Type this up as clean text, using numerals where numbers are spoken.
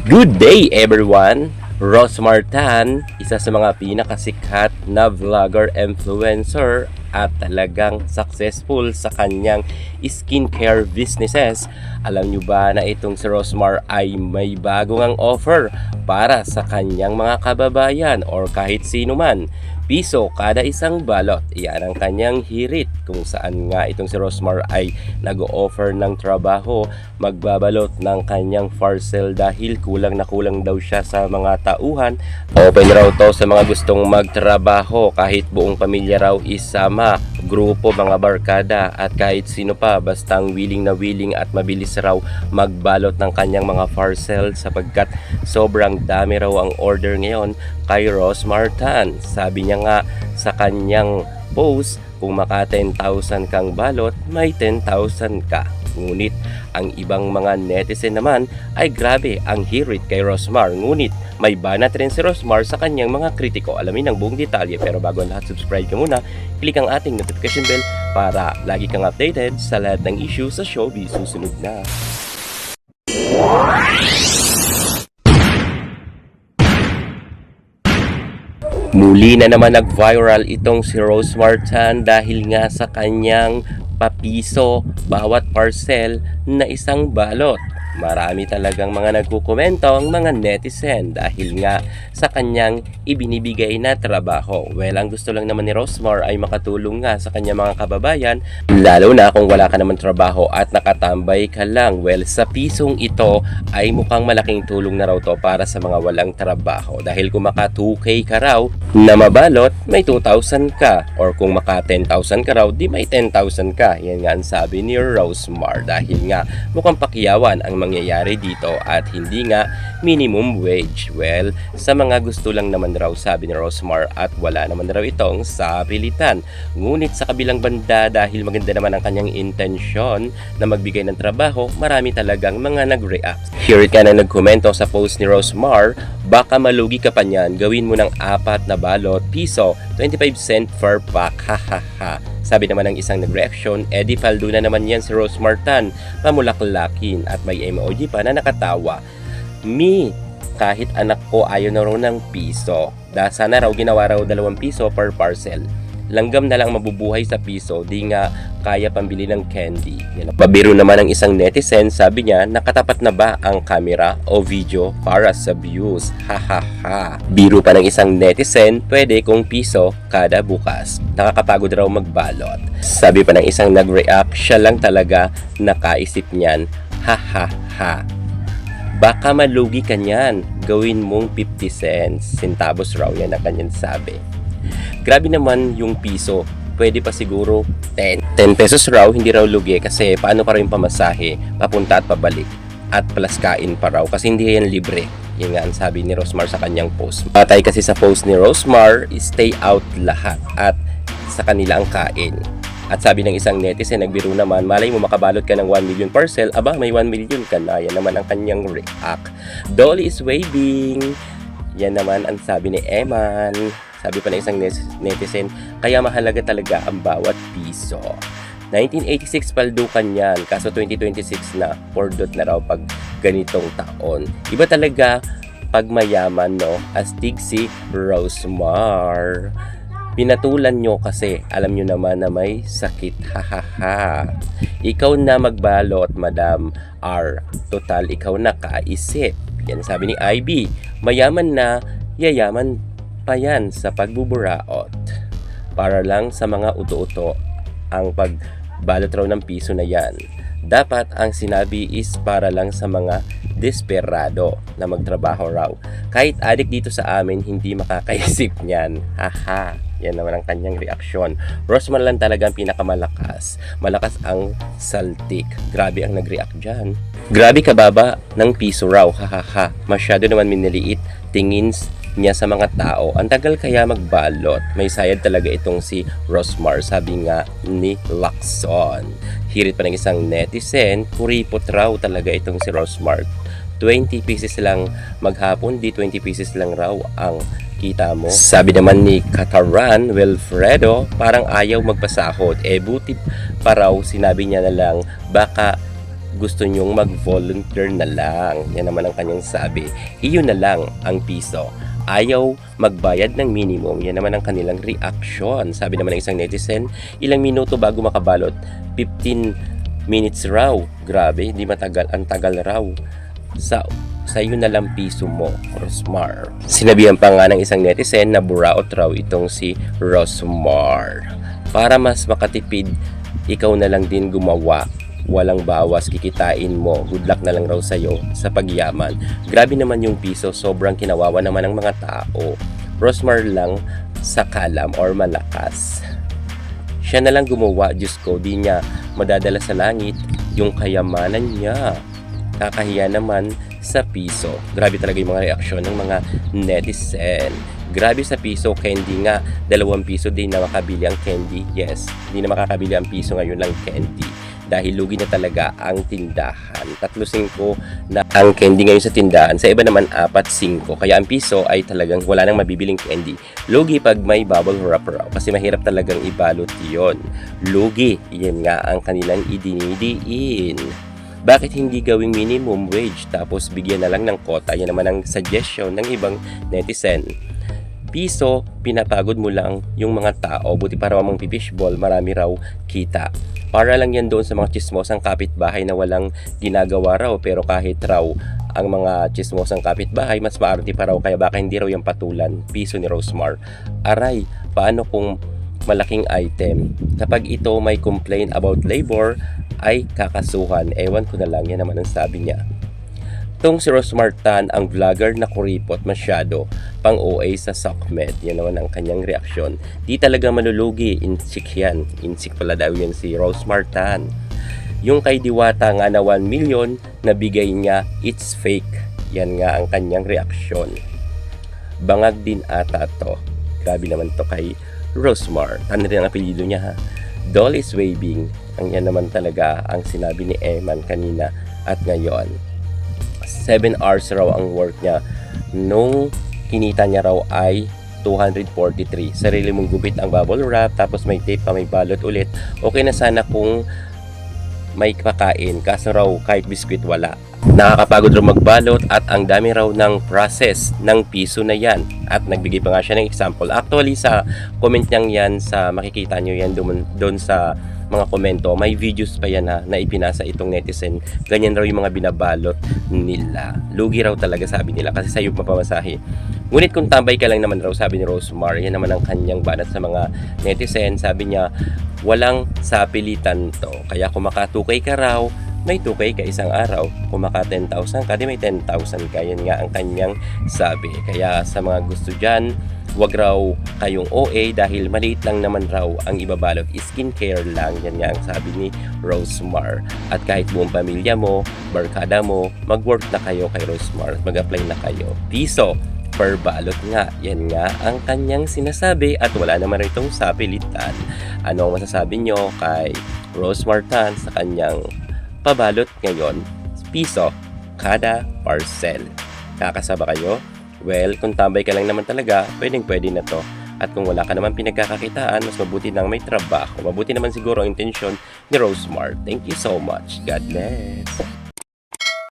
Good day everyone! Rosmar Tan, isa sa mga pinakasikat na vlogger influencer at talagang successful sa kanyang skincare businesses. Alam nyo ba na itong si Rosmar ay may bagong offer para sa kanyang mga kababayan or kahit sino man? Piso kada isang balot. Iyan ang kanyang hirit kung saan nga itong si Rosmar ay nag-o-offer ng trabaho, magbabalot ng kanyang parcel dahil kulang na kulang daw siya sa mga tauhan. Open raw to sa mga gustong magtrabaho kahit buong pamilya raw isama, grupo, mga barkada at kahit sino pa bastang willing na willing at mabilis raw magbalot ng kanyang mga parcel sapagkat sobrang dami raw ang order ngayon kay Rosmar Tan. Sabi niya nga sa kanyang post, kung maka 10,000 kang balot, may 10,000 ka. Ngunit ang ibang mga netizen naman ay grabe ang hirit kay Rosmar. Ngunit may banat rin si Rosmar sa kanyang mga kritiko. Alamin ang buong detalye, pero bago ang lahat, subscribe ka muna. Click ang ating notification bell para lagi kang updated sa lahat ng issue sa showbiz. Susunod na. Muli na naman nag-viral itong si Rosmar Tan dahil nga sa kanyang papiso bawat parcel na isang balot. Marami talagang mga nagkukomento ang mga netizen dahil nga sa kanyang ibinibigay na trabaho. Well, ang gusto lang naman ni Rosmar ay makatulong nga sa kanyang mga kababayan, lalo na kung wala ka naman trabaho at nakatambay ka lang. Well, sa pisong ito ay mukhang malaking tulong na raw to para sa mga walang trabaho. Dahil kung maka 2K ka raw na mabalot, may 2,000 ka. Or kung maka 10,000 ka raw, di may 10,000 ka. Yan nga ang sabi ni Rosmar dahil nga mukhang pakiyawan ang mangyayari dito at hindi nga minimum wage. Well, sa mga gusto lang naman raw, sabi ni Rosmar, at wala naman raw itong sapilitan. Ngunit sa kabilang banda, dahil maganda naman ang kanyang intensyon na magbigay ng trabaho, marami talagang mga nag-react. Here ka na nagkomento sa post ni Rosmar, baka malugi ka pa niyan, gawin mo ng 4 na balot, piso, 25 cent per pack, hahaha. Sabi naman ng isang nag-reaction, Eddie Faldo na naman yan si Rosmar Tan, pamulaklakin, at may emoji pa na nakatawa. Kahit anak ko ayaw na raw ng piso. Sana raw ginawa raw 2 piso per parcel. Langgam na lang mabubuhay sa piso, di nga kaya pambili ng candy. Pabiro naman ng isang netizen, sabi niya, nakatapat na ba ang camera o video para sa views? Hahaha. Biro pa ng isang netizen, pwede kung piso kada bukas. Nakakapagod raw magbalot. Sabi pa ng isang nag-react, siya lang talaga nakaisip niyan. Hahaha. Baka malugi ka niyan, gawin mong 50 cents. Centavos raw yan ang kanyang sabi. Grabe naman yung piso. Pwede pa siguro 10 pesos raw, hindi raw lugi kasi paano pa rin pamasahe, papunta at pabalik. At plus kain pa raw kasi hindi yan libre. Yan nga ang sabi ni Rosmar sa kanyang post. Patay kasi sa post ni Rosmar, stay out lahat at sa kanila ang kain. At sabi ng isang netizen, nagbiro naman, malay mo makabalot ka ng 1 million parcel, aba may 1 million ka na. Yan naman ang kanyang react. Dolly is waving. Yan naman ang sabi ni Eman. Sabi pa ng isang netizen, kaya mahalaga talaga ang bawat piso. 1986 paldukan yan, kaso 2026 na, pordot na raw pag ganitong taon. Iba talaga pag mayaman, no? Astig si Rosmar. Pinatulan nyo kasi alam nyo naman na may sakit, hahaha. Ikaw na magbalot, Madam R. Total, ikaw na kaisip. Yan sabi ni IB, mayaman na, yayaman pa yan sa pagbuburaot. Para lang sa mga uto-uto ang pagbalot raw ng piso na yan. Dapat ang sinabi is para lang sa mga desperado na magtrabaho raw. Kahit adik dito sa amin, hindi makakaisip niyan. Haha. Yan naman ang kanyang reaksyon. Rosmar lang talaga ang pinakamalakas. Malakas ang saltik. Grabe ang nag-react dyan. Grabe kababa ng piso raw. Hahaha. Masyado naman miniliit. Tingin niya sa mga tao. Ang tagal kaya magbalot. May sayad talaga itong si Rosmar, sabi nga ni Lacson. Hirit pa ng isang netizen, kuripot raw talaga itong si Rosmar. 20 pieces lang maghapon, di 20 pieces lang raw ang kita mo. Sabi naman ni Kataran Wilfredo, parang ayaw magpasahod. Buti pa raw, sinabi niya na lang, baka gusto nyong mag-volunteer na lang. Yan naman ang kanyang sabi. Iyon na lang ang piso. Ayaw magbayad ng minimum. Yan naman ang kanilang reaction. Sabi naman ng isang netizen, ilang minuto bago makabalot? 15 minutes raw. Grabe, hindi matagal. Ang tagal raw. Sa iyo na lang piso mo, Rosmar. Sinabihan pa nga ng isang netizen na buraot raw itong si Rosmar. Para mas makatipid, ikaw na lang din gumawa. Walang bawas, kikitain mo. Good luck na lang raw sa'yo sa pagyaman. Grabe naman yung piso, sobrang kinawawa naman ng mga tao. Rosmar lang sa kalam or malakas. Siya na lang gumawa, Diyos ko, di niya madadala sa langit yung kayamanan niya. Kakahiya naman sa piso. Grabe talaga yung mga reaksyon ng mga netizen. Grabe sa piso, candy nga. 2 piso din na makabili ang candy. Yes, hindi na makakabili ang piso ngayon ng candy. Dahil lugi na talaga ang tindahan. 3.5 na ang candy ngayon sa tindahan. Sa iba naman 4.5. Kaya ang piso ay talagang wala nang mabibiling candy. Lugi pag may bubble wrap raw. Kasi mahirap talagang ibalot yon. Lugi, yan nga ang kanilang idinidiin. Bakit hindi gawing minimum wage tapos bigyan na lang ng quota? Yan naman ang suggestion ng ibang netizen. Piso, pinapagod mo lang yung mga tao. Buti para mamang fishball, marami raw kita. Para lang yan doon sa mga chismosang kapitbahay na walang ginagawa raw. Pero kahit raw ang mga chismosang kapitbahay, mas maarte pa raw. Kaya baka hindi raw yung patulan. Piso ni Rosmar. Aray, paano kung malaking item? Kapag ito may complain about labor, ay kakasuhan. Ewan ko na lang, yan naman ang sabi niya. Itong si Rosmar Tan, ang vlogger na kuripot masyado, pang OA sa SOCMED. Yan naman ang kanyang reaksyon. Di talaga malulugi, insik yan. Insik pala daw yan si Rosmar Tan. Yung kay Diwata nga na 1 million na bigay niya, it's fake. Yan nga ang kanyang reaksyon. Bangag din ata to. Grabe naman to kay Rosmar. Ano rin ang apelido niya ha? Doll is waving. Ang yan naman talaga ang sinabi ni Eman kanina at ngayon. 7 hours raw ang work niya. Nung kinita niya raw ay 243. Sarili mong gupit ang bubble wrap, tapos may tape pa, may balot ulit. Okay na sana kung may pakain. Kaso raw kahit biskwit wala. Nakakapagod raw magbalot at ang dami raw ng process ng piso na yan. At nagbigay pa nga siya ng example. Actually sa comment niyang yan, sa makikita nyo yan doon sa mga komento, may videos pa yan na ipinasa itong netizen. Ganyan raw yung mga binabalot nila. Lugi raw talaga sabi nila kasi sa'yo mapamasahe. Ngunit kung tambay ka lang naman raw, sabi ni Rosmar, yan naman ang kanyang banat sa mga netizen. Sabi niya, walang sapilitan to. Kaya kung makatukay ka raw, may tukay ka isang araw. Kung maka 10,000 ka, di may 10,000 ka. Yan nga ang kanyang sabi. Kaya sa mga gusto dyan, wag raw kayong OA dahil maliit lang naman raw ang ibabalot. Skincare lang. Yan nga ang sabi ni Rosmar. At kahit buong pamilya mo, barkada mo, mag-work na kayo kay Rosmar at mag-apply na kayo. Piso per balot nga. Yan nga ang kanyang sinasabi at wala naman itong sapilitan. Ano ang masasabi nyo kay Rosmar Tan sa kanyang pabalot ngayon? Piso kada parcel. Kakasaba kayo? Well, kung tambay ka lang naman talaga, pwede na to. At kung wala ka naman pinagkakakitaan, mas mabuti nang may trabaho. Mabuti naman siguro ang intensyon ni Rosmar. Thank you so much. God bless.